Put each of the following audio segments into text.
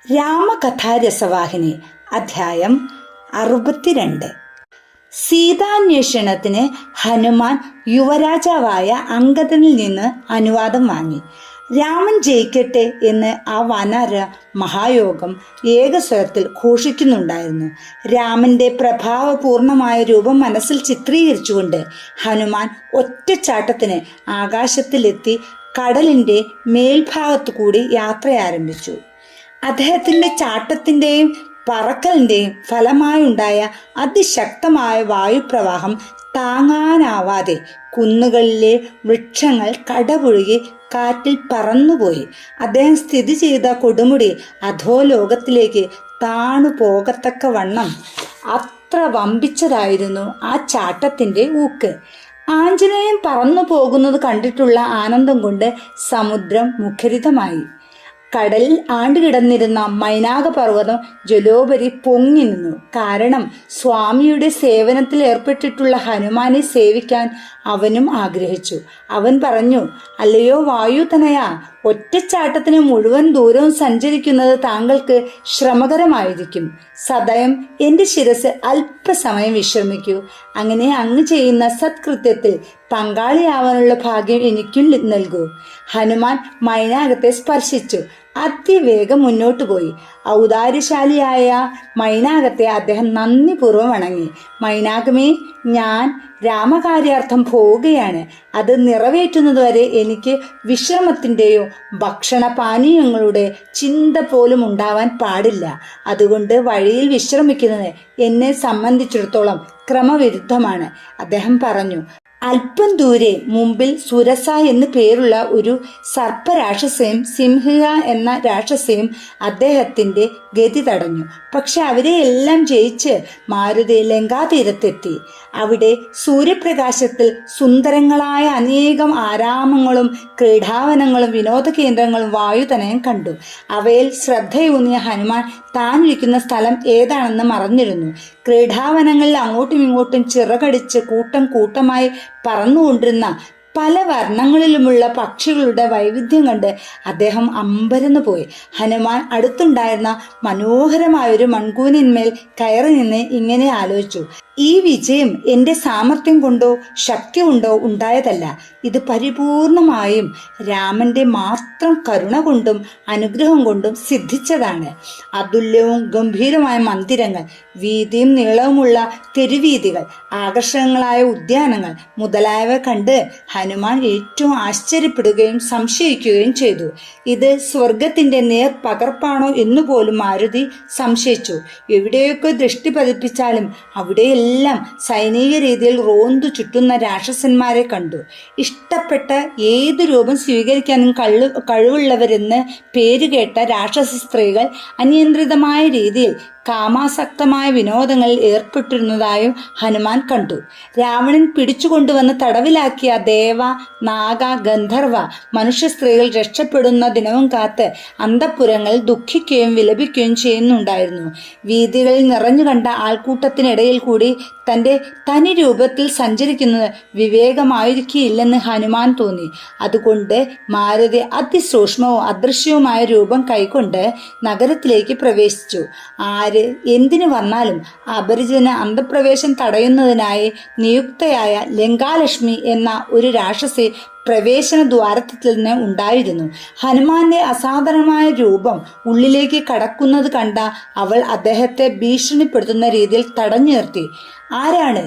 രാമകഥാരസവാഹിനി അധ്യായം 62. സീതാന്വേഷണത്തിന് ഹനുമാൻ യുവരാജാവായ അംഗദനിൽ നിന്ന് അനുവാദം വാങ്ങി. രാമൻ ജയിക്കട്ടെ എന്ന് ആ വാനര മഹായോഗം ഏകസ്വരത്തിൽ ഘോഷിക്കുന്നുണ്ടായിരുന്നു. രാമന്റെ പ്രഭാവപൂർണമായ രൂപം മനസ്സിൽ ചിത്രീകരിച്ചുകൊണ്ട് ഹനുമാൻ ഒറ്റച്ചാട്ടത്തിന് ആകാശത്തിലെത്തി കടലിന്റെ മേൽഭാഗത്തു കൂടി യാത്ര ആരംഭിച്ചു. അദ്ദേഹത്തിന്റെ ചാട്ടത്തിന്റെയും പറക്കലിന്റെയും ഫലമായുണ്ടായ അതിശക്തമായ വായുപ്രവാഹം താങ്ങാനാവാതെ കുന്നുകളിലെ വൃക്ഷങ്ങൾ കടപുഴകി കാറ്റിൽ പറന്നുപോയി. അദ്ദേഹം സ്ഥിതി ചെയ്ത കൊടുമുടി അധോലോകത്തിലേക്ക് താണു പോകത്തക്കവണ്ണം അത്ര വമ്പിച്ചതായിരുന്നു ആ ചാട്ടത്തിന്റെ ഊക്ക്. ആഞ്ജനേയൻ പറന്നു പോകുന്നത് കണ്ടിട്ടുള്ള ആനന്ദം കൊണ്ട് സമുദ്രം മുഖരിതമായി. കടലിൽ ആണ്ടുകിടന്നിരുന്ന മൈനാകപർവ്വതം ജലോപരി പൊങ്ങി നിന്നു. കാരണം സ്വാമിയുടെ സേവനത്തിൽ ഏർപ്പെട്ടിട്ടുള്ള ഹനുമാനെ സേവിക്കാൻ അവനും ആഗ്രഹിച്ചു. അവൻ പറഞ്ഞു, അല്ലയോ വായുതനയാ, ഒറ്റച്ചാട്ടത്തിന് മുഴുവൻ ദൂരവും സഞ്ചരിക്കുന്നത് താങ്കൾക്ക് ശ്രമകരമായിരിക്കും. സദയം എന്റെ ശിരസ് അല്പസമയം വിശ്രമിക്കൂ. അങ്ങനെ അങ്ങ് ചെയ്യുന്ന സത്കൃത്യത്തിൽ പങ്കാളിയാവാനുള്ള ഭാഗ്യം എനിക്കും നൽകൂ. ഹനുമാൻ മൈനാകത്തെ സ്പർശിച്ചു. അതിവേഗം മുന്നോട്ടു പോയി. ഔദാര്യശാലിയായ മൈനാകത്തെ അദ്ദേഹം നന്ദിപൂർവ്വം വണങ്ങി. മൈനാകമേ, ഞാൻ രാമകാര്യാർത്ഥം പോവുകയാണ്. അത് നിറവേറ്റുന്നതുവരെ എനിക്ക് വിശ്രമത്തിൻ്റെയോ ഭക്ഷണപാനീയങ്ങളുടെ ചിന്ത പോലും ഉണ്ടാവാൻ പാടില്ല. അതുകൊണ്ട് വഴിയിൽ വിശ്രമിക്കുന്നത് എന്നെ സംബന്ധിച്ചിടത്തോളം ക്രമവിരുദ്ധമാണ്, അദ്ദേഹം പറഞ്ഞു. അല്പം ദൂരെ മുമ്പിൽ സുരസ എന്ന് പേരുള്ള ഒരു സർപ്പരാക്ഷസയും സിംഹിക എന്ന രാക്ഷസയും അദ്ദേഹത്തിന്റെ ഗതി തടഞ്ഞു. പക്ഷെ അവരെ എല്ലാം ജയിച്ച് മാരുതി ലങ്കാതീരത്തെത്തി. അവിടെ സൂര്യപ്രകാശത്തിൽ സുന്ദരങ്ങളായ അനേകം ആരാമങ്ങളും ക്രീഡാവനങ്ങളും വിനോദ കേന്ദ്രങ്ങളും വായുതനയം കണ്ടു. അവയിൽ ശ്രദ്ധയൂന്നിയ ഹനുമാൻ താൻ ഇരിക്കുന്ന സ്ഥലം ഏതാണെന്ന് മറന്നിരുന്നു. ക്രീഡാവനങ്ങളിൽ അങ്ങോട്ടും ഇങ്ങോട്ടും ചിറകടിച്ച് കൂട്ടം കൂട്ടമായി പറന്നുകൊണ്ടിരുന്ന പല വർണ്ണങ്ങളിലുമുള്ള പക്ഷികളുടെ വൈവിധ്യം കണ്ട് അദ്ദേഹം അമ്പരന്നു പോയി. ഹനുമാൻ അടുത്തുണ്ടായിരുന്ന മനോഹരമായൊരു മൺകൂനിന്മേൽ കയറി നിന്ന് ഇങ്ങനെ ആലോചിച്ചു, ഈ വിജയം എൻ്റെ സാമർഥ്യം കൊണ്ടോ ശക്തി കൊണ്ടോ ഉണ്ടായതല്ല. ഇത് പരിപൂർണമായും രാമന്റെ മാത്രം കരുണ കൊണ്ടും അനുഗ്രഹം കൊണ്ടും സിദ്ധിച്ചതാണ്. അതുല്യവും ഗംഭീരമായ മന്ദിരങ്ങൾ, വീതിയും നീളവുമുള്ള തെരുവീതികൾ, ആകർഷകങ്ങളായ ഉദ്യാനങ്ങൾ മുതലായവ കണ്ട് ഹനുമാൻ ഏറ്റവും ആശ്ചര്യപ്പെടുകയും സംശയിക്കുകയും ചെയ്തു. ഇത് സ്വർഗത്തിന്റെ നേർ പകർപ്പാണോ എന്നുപോലും മാരുതി സംശയിച്ചു. എവിടെയൊക്കെ ദൃഷ്ടി പതിപ്പിച്ചാലും അവിടെയെല്ലാം സൈനിക രീതിയിൽ റോന്തു ചുറ്റുന്ന രാക്ഷസന്മാരെ കണ്ടു. ഇഷ്ടപ്പെട്ട ഏത് രൂപം സ്വീകരിക്കാനും കഴിവുള്ളവരെന്ന് പേരുകേട്ട രാക്ഷസ സ്ത്രീകൾ അനിയന്ത്രിതമായ രീതിയിൽ കാമാസക്തമായ വിനോദങ്ങളിൽ ഏർപ്പെട്ടിരുന്നതായും ഹനുമാൻ കണ്ടു. രാവണൻ പിടിച്ചുകൊണ്ടുവന്ന് തടവിലാക്കിയ ദേവ, നാഗ, ഗന്ധർവ, മനുഷ്യ സ്ത്രീകൾ രക്ഷപ്പെടുന്ന ദിനവും കാത്ത് അന്തഃപുരങ്ങളിൽ ദുഃഖിക്കുകയും വിലപിക്കുകയും ചെയ്യുന്നുണ്ടായിരുന്നു. വീതികളിൽ നിറഞ്ഞു കണ്ട ആൾക്കൂട്ടത്തിനിടയിൽ കൂടി തന്റെ തനി രൂപത്തിൽ സഞ്ചരിക്കുന്നത് വിവേകമായിരിക്കില്ലെന്ന് ഹനുമാൻ തോന്നി. അതുകൊണ്ട് മാരുതി അതിസൂക്ഷ്മവും അദൃശ്യവുമായ രൂപം കൈക്കൊണ്ട് നഗരത്തിലേക്ക് പ്രവേശിച്ചു. ആര് എന്തിനു വന്നാലും അപരിചിതന അന്തഃപ്രവേശം തടയുന്നതിനായി നിയുക്തയായ ലങ്കാലക്ഷ്മി എന്ന ഒരു രാക്ഷസി പ്രവേശന ദ്വാരത്തിൽ തന്നെ ഉണ്ടായിരുന്നു. ഹനുമാന്റെ അസാധാരണമായ രൂപം ഉള്ളിലേക്ക് കടക്കുന്നത് കണ്ട അവൾ അദ്ദേഹത്തെ ഭീഷണിപ്പെടുത്തുന്ന രീതിയിൽ തടഞ്ഞു നിർത്തി. ആരാണ്?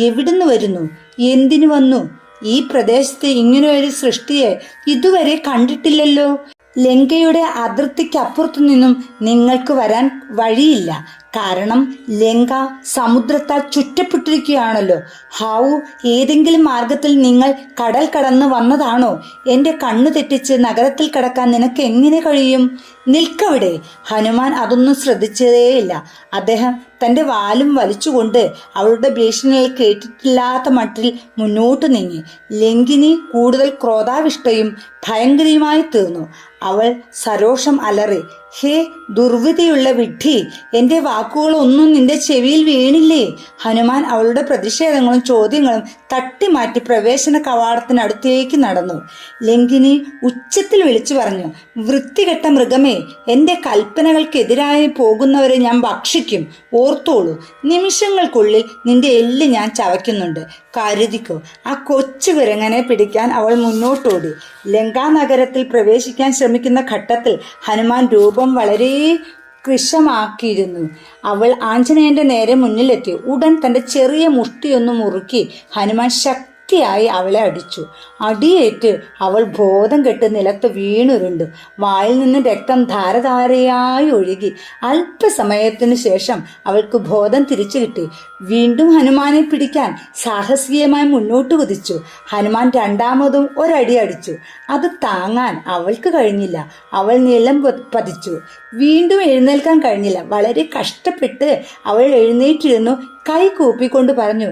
എവിടുന്ന് വരുന്നു? എന്തിനു വന്നു? ഈ പ്രദേശത്ത് ഇങ്ങനെയൊരു സൃഷ്ടിയെ ഇതുവരെ കണ്ടിട്ടില്ലല്ലോ. ലങ്കയുടെ അതിർത്തിക്കപ്പുറത്തു നിന്നും നിങ്ങൾക്ക് വരാൻ വഴിയില്ല. കാരണം ലങ്ക സമുദ്രത്താൽ ചുറ്റപ്പെട്ടിരിക്കുകയാണല്ലോ. ഹാവു, ഏതെങ്കിലും മാർഗത്തിൽ നിങ്ങൾ കടൽ കടന്ന് വന്നതാണോ? എന്റെ കണ്ണു തെറ്റിച്ച് നഗരത്തിൽ കടക്കാൻ നിനക്ക് എങ്ങനെ കഴിയും? നിൽക്കവിടെ. ഹനുമാൻ അതൊന്നും ശ്രദ്ധിച്ചതേയില്ല. അദ്ദേഹം തന്റെ വാലും വലിച്ചുകൊണ്ട് അവളുടെ ഭീഷണികൾ കേട്ടിട്ടില്ലാത്ത മട്ടിൽ മുന്നോട്ട് നീങ്ങി. ലങ്കിനി കൂടുതൽ ക്രോധാവിഷ്ടയും ഭയങ്കരിയുമായി തീർന്നു. അവൾ സരോഷം അലറി, ഹേ ദുർവിധിയുള്ള വിഡ്ഢി, എന്റെ വാക്കുകളൊന്നും നിന്റെ ചെവിയിൽ വീണില്ലേ? ഹനുമാൻ അവളുടെ പ്രതിഷേധങ്ങളും ചോദ്യങ്ങളും തട്ടിമാറ്റി പ്രവേശന കവാടത്തിനടുത്തേക്ക് നടന്നു. ലങ്കിനി ഉച്ചത്തിൽ വിളിച്ചു പറഞ്ഞു, വൃത്തികെട്ട മൃഗമേ, എന്റെ കൽപ്പനകൾക്കെതിരായി പോകുന്നവരെ ഞാൻ ഭക്ഷിക്കും. ഓർത്തോളൂ, നിമിഷങ്ങൾക്കുള്ളിൽ നിന്റെ എല്ല് ഞാൻ ചവയ്ക്കുന്നുണ്ട്. കരുതിക്കോ. ആ കൊച്ചു കുരങ്ങനെ പിടിക്കാൻ അവൾ മുന്നോട്ടോടി. ലങ്കാനഗരത്തിൽ പ്രവേശിക്കാൻ ശ്രമിക്കുന്ന ഘട്ടത്തിൽ ഹനുമാൻ രൂപം വളരെ കൃശമാക്കിയിരുന്നു. അവൾ ആഞ്ജനേയന്റെ നേരെ മുന്നിലെത്തി. ഉടൻ തന്റെ ചെറിയ മുഷ്ടിയൊന്നു മുറുക്കി ഹനുമാൻ ശക്തിയായി അവളെ അടിച്ചു. അടിയേറ്റ് അവൾ ബോധം കെട്ട് നിലത്ത് വീണുരുണ്ടു. വായിൽ നിന്ന് രക്തം ധാരധാരയായി ഒഴുകി. അല്പസമയത്തിനു ശേഷം അവൾക്ക് ബോധം തിരിച്ചു കിട്ടി. വീണ്ടും ഹനുമാനെ പിടിക്കാൻ സാഹസികമായി മുന്നോട്ട് കുതിച്ചു. ഹനുമാൻ രണ്ടാമതും ഒരടി അടിച്ചു. അത് താങ്ങാൻ അവൾക്ക് കഴിഞ്ഞില്ല. അവൾ നിലം പതിച്ചു. വീണ്ടും എഴുന്നേൽക്കാൻ കഴിഞ്ഞില്ല. വളരെ കഷ്ടപ്പെട്ട് അവൾ എഴുന്നേറ്റിരുന്നു. കൈ കൂപ്പിക്കൊണ്ട് പറഞ്ഞു,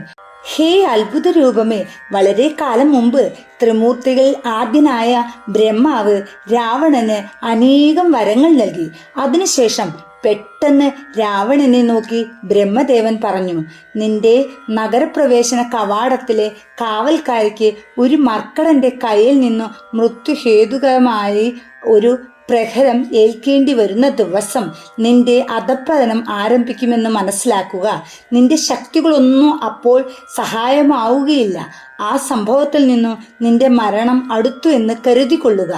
ഹേ അത്ഭുത രൂപമേ, വളരെ കാലം മുമ്പ് ത്രിമൂർത്തികളിൽ ആദ്യനായ ബ്രഹ്മാവ് രാവണന് അനേകം വരങ്ങൾ നൽകി. അതിനുശേഷം പെട്ടെന്ന് രാവണനെ നോക്കി ബ്രഹ്മദേവൻ പറഞ്ഞു, നിന്റെ നഗരപ്രവേശന കവാടത്തിലെ കാവൽക്കാരിക്ക് ഒരു മർക്കടന്റെ കയ്യിൽ നിന്നു മൃത്യുഹേതുകമായി ഒരു പ്രഹരം ഏൽക്കേണ്ടി വരുന്ന ദിവസം നിന്റെ അധപ്പതനം ആരംഭിക്കുമെന്ന് മനസ്സിലാക്കുക. നിന്റെ ശക്തികളൊന്നും അപ്പോൾ സഹായമാവുകയില്ല. ആ സംഭവത്തിൽ നിന്നും നിന്റെ മരണം അടുത്തു എന്ന് കരുതിക്കൊള്ളുക.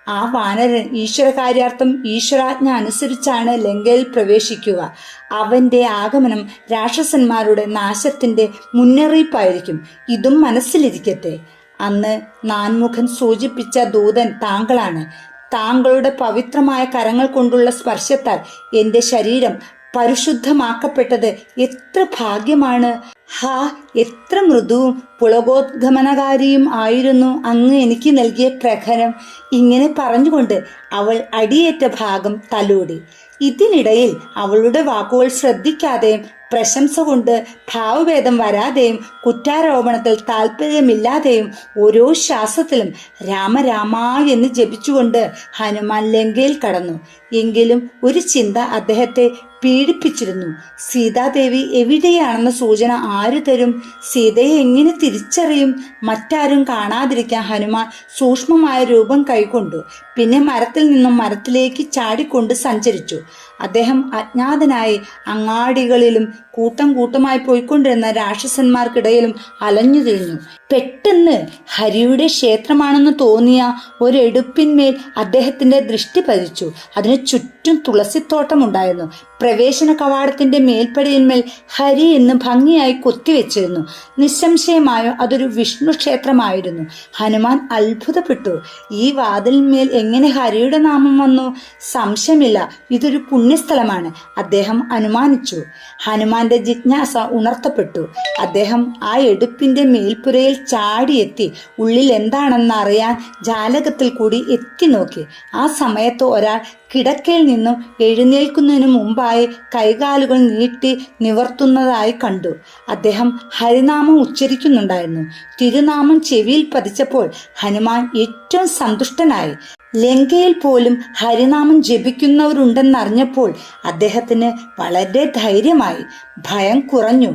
ആ വാനരൻ ഈശ്വരകാര്യാർത്ഥം ഈശ്വരാജ്ഞ അനുസരിച്ചാണ് ലങ്കയിൽ പ്രവേശിക്കുക. അവന്റെ ആഗമനം രാക്ഷസന്മാരുടെ നാശത്തിന്റെ മുന്നറിയിപ്പായിരിക്കും. ഇതും മനസ്സിലിരിക്കട്ടെ. അന്ന് നാൻമുഖൻ സൂചിപ്പിച്ച ദൂതൻ താങ്കളാണ്. താങ്കളുടെ പവിത്രമായ കരങ്ങൾ കൊണ്ടുള്ള സ്പർശത്താൽ എന്റെ ശരീരം പരിശുദ്ധമാക്കപ്പെട്ടത് എത്ര ഭാഗ്യമാണ്. ഹാ, എത്ര മൃദുവും പുളകോദ്ഗമനകാരിയും ആയിരുന്നു അങ്ങ് എനിക്ക് നൽകിയ പ്രഹരം. ഇങ്ങനെ പറഞ്ഞുകൊണ്ട് അവൾ അടിയേറ്റ ഭാഗം തലോടി. ഇതിനിടയിൽ അവളുടെ വാക്കുകൾ ശ്രദ്ധിക്കാതെയും പ്രശംസ കൊണ്ട് ഭാവഭേദം വരാതെയും കുറ്റാരോപണത്തിൽ താല്പര്യമില്ലാതെയും ഓരോ ശ്വാസത്തിലും രാമ എന്ന് ജപിച്ചുകൊണ്ട് ഹനുമാൻ ലങ്കയിൽ കടന്നു. എങ്കിലും ഒരു ചിന്ത അദ്ദേഹത്തെ പീഡിപ്പിച്ചിരുന്നു. സീതാദേവി എവിടെയാണെന്ന സൂചന ആര് തരും? സീതയെ എങ്ങനെ തിരിച്ചറിയും? മറ്റാരും കാണാതിരിക്കാൻ ഹനുമാൻ സൂക്ഷ്മമായ രൂപം കൈക്കൊണ്ടു. പിന്നെ മരത്തിൽ നിന്നും മരത്തിലേക്ക് ചാടിക്കൊണ്ട് സഞ്ചരിച്ചു. അദ്ദേഹം അജ്ഞാതനായി അങ്ങാടികളിലും കൂട്ടം കൂട്ടമായി പോയിക്കൊണ്ടിരുന്ന രാക്ഷസന്മാർക്കിടയിലും അലഞ്ഞു തിരിഞ്ഞു. പെട്ടെന്ന് ഹരിയുടെ ക്ഷേത്രമാണെന്ന് തോന്നിയ ഒരെടുപ്പിന്മേൽ അദ്ദേഹത്തിന്റെ ദൃഷ്ടി പതിച്ചു. അതിന് ചുറ്റും തുളസിത്തോട്ടമുണ്ടായിരുന്നു. പ്രവേശന കവാടത്തിന്റെ മേൽപ്പടിയിന്മേൽ ഹരി എന്ന് ഭംഗിയായി കൊത്തിവെച്ചിരുന്നു. നിസ്സംശയമായോ അതൊരു വിഷ്ണു ക്ഷേത്രമായിരുന്നു. ഹനുമാൻ അത്ഭുതപ്പെട്ടു. ഈ വാതിലിന്മേൽ എങ്ങനെ ഹരിയുടെ നാമം വന്നു? സംശയമില്ല, ഇതൊരു പുണ്യസ്ഥലമാണ് അദ്ദേഹം അനുമാനിച്ചു. ഹനുമാന്റെ ജിജ്ഞാസ ഉണർത്തപ്പെട്ടു. അദ്ദേഹം ആ എടുപ്പിന്റെ മേൽപ്പുരയിൽ ചാടിയെത്തി ഉള്ളിൽ എന്താണെന്ന് അറിയാൻ ജാലകത്തിൽ കൂടി എത്തി നോക്കി. ആ സമയത്ത് ഒരാൾ കിടക്കയിൽ നിന്നും എഴുന്നേൽക്കുന്നതിന് മുമ്പായി കൈകാലുകൾ നീട്ടി നിവർത്തുന്നതായി കണ്ടു. അദ്ദേഹം ഹരിനാമം ഉച്ചരിക്കുന്നുണ്ടായിരുന്നു. തിരുനാമം ചെവിയിൽ പതിച്ചപ്പോൾ ഹനുമാൻ ഏറ്റവും സന്തുഷ്ടനായി. ലങ്കയിൽ പോലും ഹരിനാമം ജപിക്കുന്നവരുണ്ടെന്നറിഞ്ഞപ്പോൾ അദ്ദേഹത്തിന് വളരെ ധൈര്യമായി. ഭയം കുറഞ്ഞു.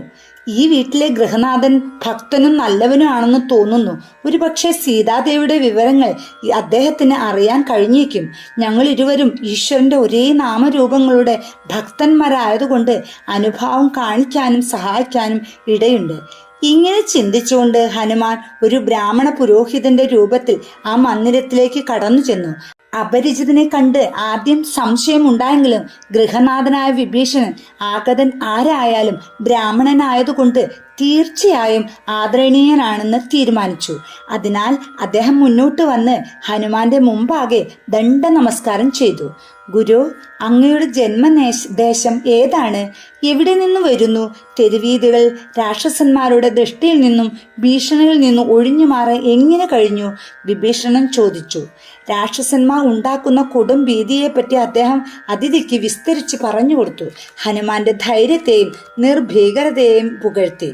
ഈ വീട്ടിലെ ഗൃഹനാഥൻ ഭക്തനും നല്ലവനും ആണെന്ന് തോന്നുന്നു. ഒരുപക്ഷെ സീതാദേവിയുടെ വിവരങ്ങൾ അദ്ദേഹത്തിന് അറിയാൻ കഴിഞ്ഞേക്കും. ഞങ്ങൾ ഇരുവരും ഈശ്വരന്റെ ഒരേ നാമരൂപങ്ങളുടെ ഭക്തന്മാരായതുകൊണ്ട് അനുഭാവം കാണിക്കാനും സഹായിക്കാനും ഇടയുണ്ട്. ഇങ്ങനെ ചിന്തിച്ചുകൊണ്ട് ഹനുമാൻ ഒരു ബ്രാഹ്മണ പുരോഹിതന്റെ രൂപത്തിൽ ആ മന്ദിരത്തിലേക്ക് കടന്നു ചെന്നു. അപരിചിതനെ കണ്ട് ആദ്യം സംശയമുണ്ടായെങ്കിലും ഗൃഹനാഥനായ വിഭീഷണൻ ആഗതൻ ആരായാലും ബ്രാഹ്മണനായതുകൊണ്ട് തീർച്ചയായും ആദരണീയനാണെന്ന് തീരുമാനിച്ചു. അതിനാൽ അദ്ദേഹം മുന്നോട്ട് വന്ന് ഹനുമാന്റെ മുമ്പാകെ ദണ്ഡ നമസ്കാരം ചെയ്തു. ഗുരു, അങ്ങയുടെ ജന്മദേശം ഏതാണ്? എവിടെ നിന്ന് വരുന്നു? തെരുവീതികൾ രാക്ഷസന്മാരുടെ ദൃഷ്ടിയിൽ നിന്നും ഭീഷണിയിൽ നിന്നും ഒഴിഞ്ഞു മാറാൻ എങ്ങനെ കഴിഞ്ഞു? വിഭീഷണൻ ചോദിച്ചു. രാക്ഷസന്മാർ ഉണ്ടാക്കുന്ന കൊടും ഭീതിയെപ്പറ്റി അദ്ദേഹം അതിഥിക്ക് വിസ്തരിച്ച് പറഞ്ഞു കൊടുത്തു. ഹനുമാന്റെ ധൈര്യത്തെയും നിർഭീകരതയെയും പുകഴ്ത്തി.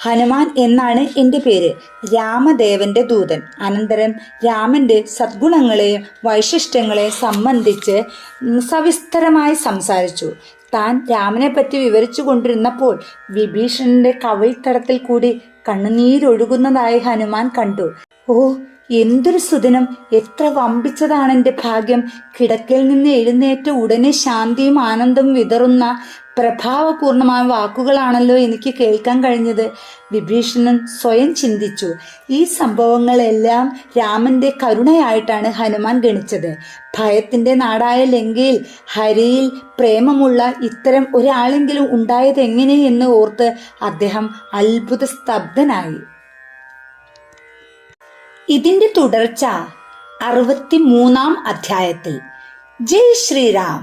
ഹനുമാൻ എന്നാണ് എൻ്റെ പേര്, രാമദേവന്റെ ദൂതൻ. അനന്തരം രാമന്റെ സദ്ഗുണങ്ങളെയും വൈശിഷ്ട്യങ്ങളെയും സംബന്ധിച്ച് സവിസ്തരമായി സംസാരിച്ചു. താൻ രാമനെ പറ്റി വിവരിച്ചു കൊണ്ടിരുന്നപ്പോൾ വിഭീഷണന്റെ കവിൾത്തടത്തിൽ കൂടി കണ്ണുനീരൊഴുകുന്നതായി ഹനുമാൻ കണ്ടു. ഓ, എന്തൊരു സുദിനം! എത്ര വമ്പിച്ചതാണെന്റെ ഭാഗ്യം! കിടക്കയിൽ നിന്ന് എഴുന്നേറ്റ ഉടനെ ശാന്തിയും ആനന്ദവും വിതറുന്ന പ്രഭാവപൂർണമായ വാക്കുകളാണല്ലോ എനിക്ക് കേൾക്കാൻ കഴിഞ്ഞത്. വിഭീഷണൻ സ്വയം ചിന്തിച്ചു. ഈ സംഭവങ്ങളെല്ലാം രാമന്റെ കരുണയായിട്ടാണ് ഹനുമാൻ ഗണിച്ചത്. ഭയത്തിന്റെ നാടായ ലങ്കയിൽ ഹരിയിൽ പ്രേമമുള്ള ഇത്തരം ഒരാളെങ്കിലും ഉണ്ടായതെങ്ങനെ എന്ന് ഓർത്ത് അദ്ദേഹം അത്ഭുത സ്തബ്ധനായി. ഇതിന്റെ തുടർച്ച 63-ാം അധ്യായത്തിൽ. ജയ് ശ്രീറാം.